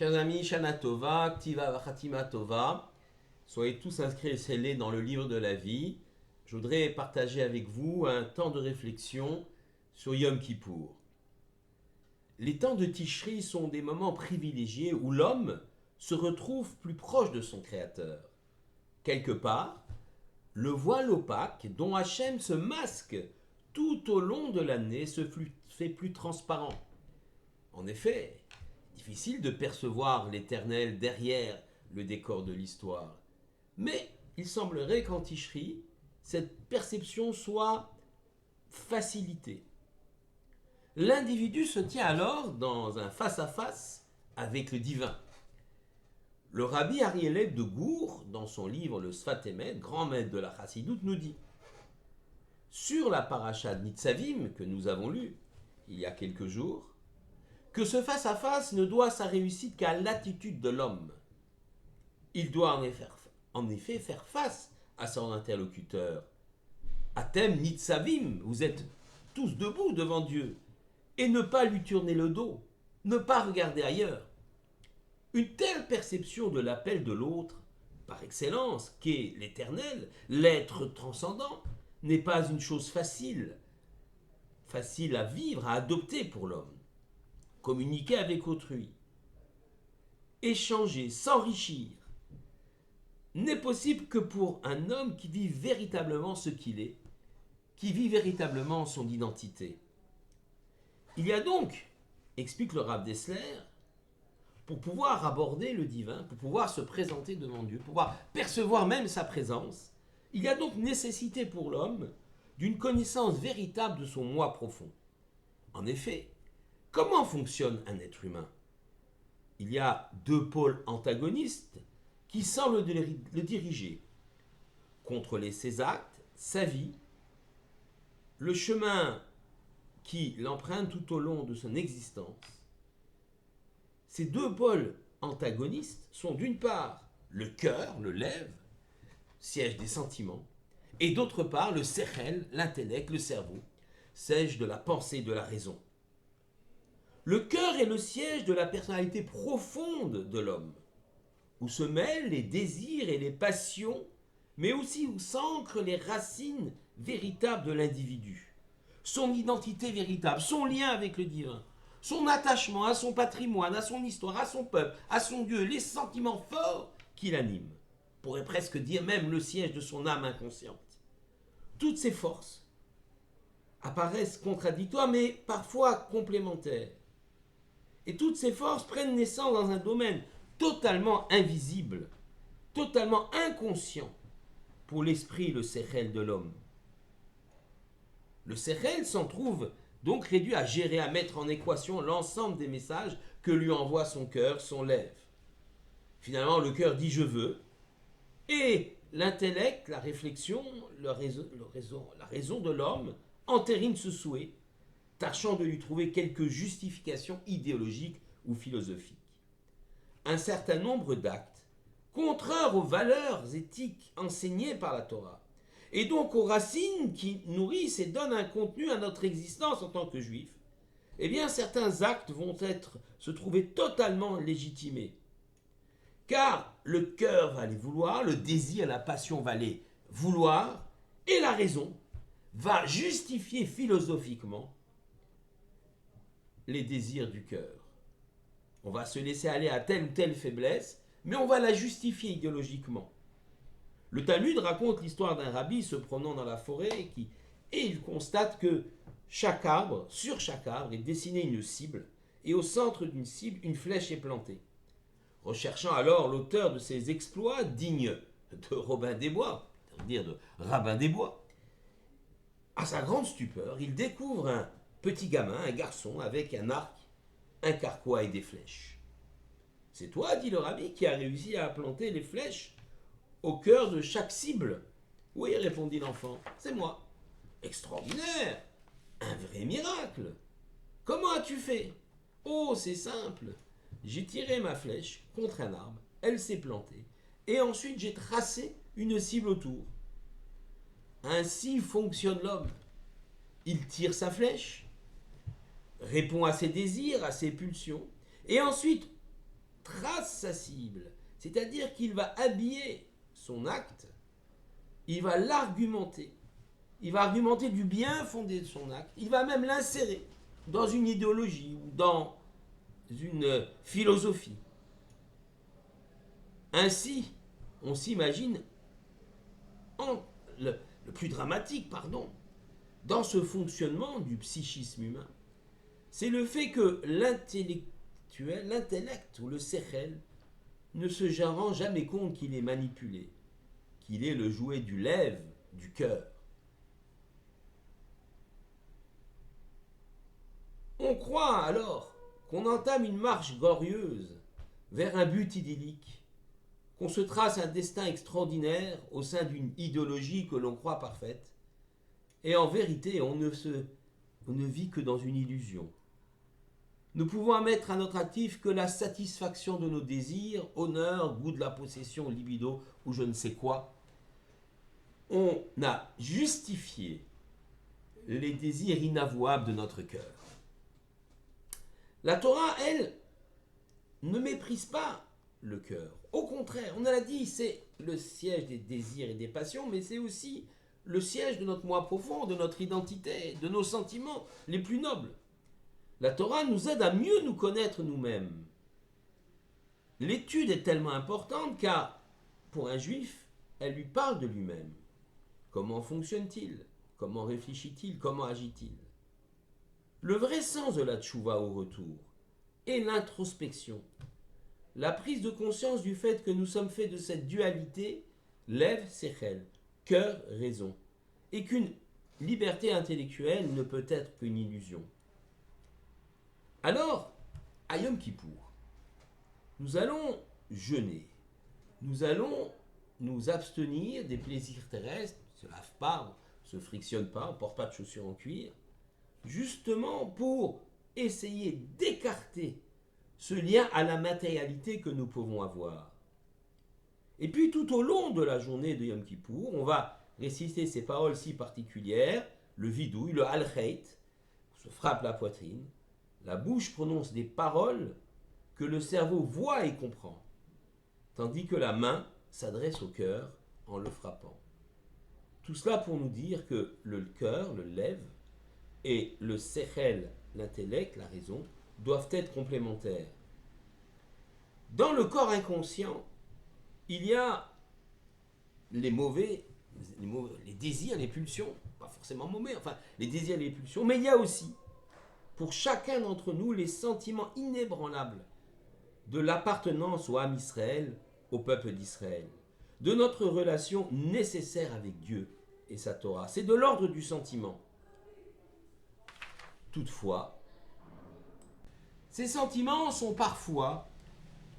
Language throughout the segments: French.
Chers amis, Shana Tova, Ktiva Vachatima Tova, soyez tous inscrits et scellés dans le livre de la vie. Je voudrais partager avec vous un temps de réflexion sur Yom Kippour. Les temps de Tishri sont des moments privilégiés où l'homme se retrouve plus proche de son Créateur. Quelque part, le voile opaque dont Hachem se masque tout au long de l'année se fait plus transparent. En effet, difficile de percevoir l'Éternel derrière le décor de l'histoire. Mais il semblerait qu'en Tishri, cette perception soit facilitée. L'individu se tient alors dans un face-à-face avec le divin. Le rabbi Ariel de Gour, dans son livre Le Sfat Emet, grand maître de la Chassidoute, nous dit sur la paracha de Nitzavim que nous avons lue il y a quelques jours, que ce face-à-face ne doit sa réussite qu'à l'attitude de l'homme. Il doit en effet faire face à son interlocuteur. Atem Nitzavim, vous êtes tous debout devant Dieu, et ne pas lui tourner le dos, ne pas regarder ailleurs. Une telle perception de l'appel de l'autre, par excellence, qu'est l'Éternel, l'être transcendant, n'est pas une chose facile à vivre, à adopter pour l'homme. Communiquer avec autrui, échanger, s'enrichir, n'est possible que pour un homme qui vit véritablement ce qu'il est, qui vit véritablement son identité. Il y a donc, explique le Rav Dessler, pour pouvoir aborder le divin, pour pouvoir se présenter devant Dieu, pour pouvoir percevoir même sa présence, il y a donc nécessité pour l'homme d'une connaissance véritable de son moi profond. En effet, comment fonctionne un être humain? Il y a deux pôles antagonistes qui semblent le diriger. Contrôler ses actes, sa vie, le chemin qui l'emprunte tout au long de son existence. Ces deux pôles antagonistes sont d'une part le cœur, le lève, siège des sentiments, et d'autre part le sechel, l'intellect, le cerveau, siège de la pensée, de la raison. Le cœur est le siège de la personnalité profonde de l'homme, où se mêlent les désirs et les passions, mais aussi où s'ancrent les racines véritables de l'individu, son identité véritable, son lien avec le divin, son attachement à son patrimoine, à son histoire, à son peuple, à son Dieu, les sentiments forts qui l'animent. On pourrait presque dire même le siège de son âme inconsciente. Toutes ces forces apparaissent contradictoires, mais parfois complémentaires. Et toutes ces forces prennent naissance dans un domaine totalement invisible, totalement inconscient pour l'esprit, le sechel de l'homme. Le sechel s'en trouve donc réduit à gérer, à mettre en équation l'ensemble des messages que lui envoie son cœur, son lèvre. Finalement, le cœur dit « je veux », et l'intellect, la réflexion, la raison de l'homme entérine ce souhait, tâchant de lui trouver quelques justifications idéologiques ou philosophiques. Un certain nombre d'actes, contraires aux valeurs éthiques enseignées par la Torah, et donc aux racines qui nourrissent et donnent un contenu à notre existence en tant que juifs, eh bien certains actes vont se trouver totalement légitimés. Car le cœur va les vouloir, le désir, la passion va les vouloir, et la raison va justifier philosophiquement les désirs du cœur. On va se laisser aller à telle ou telle faiblesse, mais on va la justifier idéologiquement. Le Talmud raconte l'histoire d'un rabbi se promenant dans la forêt et il constate que sur chaque arbre est dessinée une cible, et au centre d'une cible, une flèche est plantée. Recherchant alors l'auteur de ces exploits dignes de Robin des Bois, c'est-à-dire de Rabbin des Bois, à sa grande stupeur, il découvre un petit gamin, un garçon, avec un arc, un carquois et des flèches. « C'est toi, dit le rabbi, qui a réussi à planter les flèches au cœur de chaque cible. »« Oui, répondit l'enfant, c'est moi. »« Extraordinaire, un vrai miracle. Comment as-tu fait ?»« Oh, c'est simple. J'ai tiré ma flèche contre un arbre, elle s'est plantée, et ensuite j'ai tracé une cible autour. Ainsi fonctionne l'homme. Il tire sa flèche, répond à ses désirs, à ses pulsions, et ensuite, trace sa cible, c'est-à-dire qu'il va habiller son acte, il va l'argumenter, il va argumenter du bien fondé de son acte, il va même l'insérer dans une idéologie ou dans une philosophie. Ainsi, on s'imagine le plus dramatique, dans ce fonctionnement du psychisme humain, c'est le fait que l'intellect ou le sechel ne se rend jamais compte qu'il est manipulé, qu'il est le jouet du lève, du cœur. On croit alors qu'on entame une marche glorieuse vers un but idyllique, qu'on se trace un destin extraordinaire au sein d'une idéologie que l'on croit parfaite, et en vérité on ne vit que dans une illusion. Nous pouvons admettre à notre actif que la satisfaction de nos désirs, honneur, goût de la possession, libido ou je ne sais quoi, on a justifié les désirs inavouables de notre cœur. La Torah, elle, ne méprise pas le cœur. Au contraire, on l'a dit, c'est le siège des désirs et des passions, mais c'est aussi le siège de notre moi profond, de notre identité, de nos sentiments les plus nobles. La Torah nous aide à mieux nous connaître nous-mêmes. L'étude est tellement importante car, pour un juif, elle lui parle de lui-même. Comment fonctionne-t-il? Comment réfléchit-il? Comment agit-il? Le vrai sens de la tchouva au retour est l'introspection. La prise de conscience du fait que nous sommes faits de cette dualité, lève sechel, cœur, raison, et qu'une liberté intellectuelle ne peut être qu'une illusion. Alors, à Yom Kippour, nous allons jeûner, nous allons nous abstenir des plaisirs terrestres, on ne se lave pas, on ne se frictionne pas, on ne porte pas de chaussures en cuir, justement pour essayer d'écarter ce lien à la matérialité que nous pouvons avoir. Et puis tout au long de la journée de Yom Kippour, on va réciter ces paroles si particulières, le vidouille, le al-khayt, on se frappe la poitrine, la bouche prononce des paroles que le cerveau voit et comprend, tandis que la main s'adresse au cœur en le frappant. Tout cela pour nous dire que le cœur, le lève, et le sechel, l'intellect, la raison, doivent être complémentaires. Dans le corps inconscient, il y a les désirs, les pulsions, pas forcément mauvais, enfin les désirs, les pulsions, mais il y a aussi, pour chacun d'entre nous, les sentiments inébranlables de l'appartenance au Ham Israël, au peuple d'Israël, de notre relation nécessaire avec Dieu et sa Torah. C'est de l'ordre du sentiment. Toutefois, ces sentiments sont parfois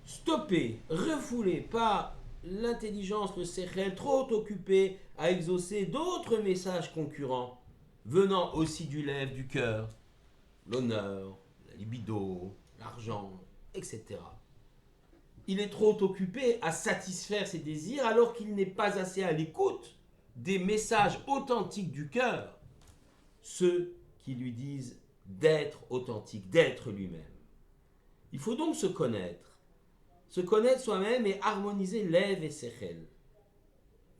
stoppés, refoulés par l'intelligence, le sechel, trop occupé à exaucer d'autres messages concurrents, venant aussi du lève, du cœur, l'honneur, la libido, l'argent, etc. Il est trop occupé à satisfaire ses désirs alors qu'il n'est pas assez à l'écoute des messages authentiques du cœur, ceux qui lui disent d'être authentique, d'être lui-même. Il faut donc se connaître soi-même et harmoniser lève et sechel.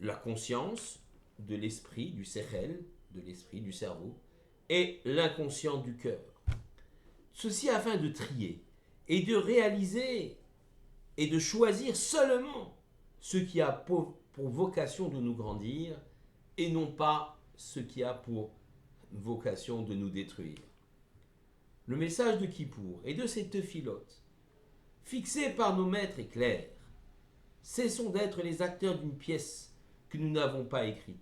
La conscience de l'esprit, du sechel, de l'esprit, du cerveau, et l'inconscient du cœur. Ceci afin de trier et de réaliser et de choisir seulement ce qui a pour vocation de nous grandir et non pas ce qui a pour vocation de nous détruire. Le message de Kippour et de ces tephilotes, fixés par nos maîtres, est clair. Cessons d'être les acteurs d'une pièce que nous n'avons pas écrite.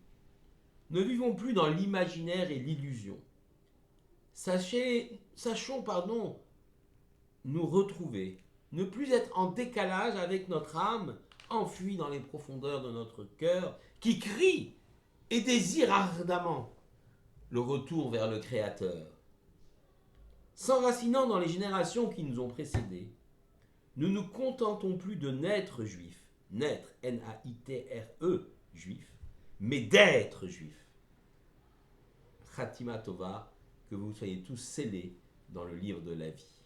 Ne vivons plus dans l'imaginaire et l'illusion. Sachons, nous retrouver, ne plus être en décalage avec notre âme enfuie dans les profondeurs de notre cœur, qui crie et désire ardemment le retour vers le Créateur. S'enracinant dans les générations qui nous ont précédés, nous ne nous contentons plus de naître juifs, naître, N-A-I-T-R-E, juif, mais d'être juifs. Khatima Tova, que vous soyez tous scellés dans le livre de la vie.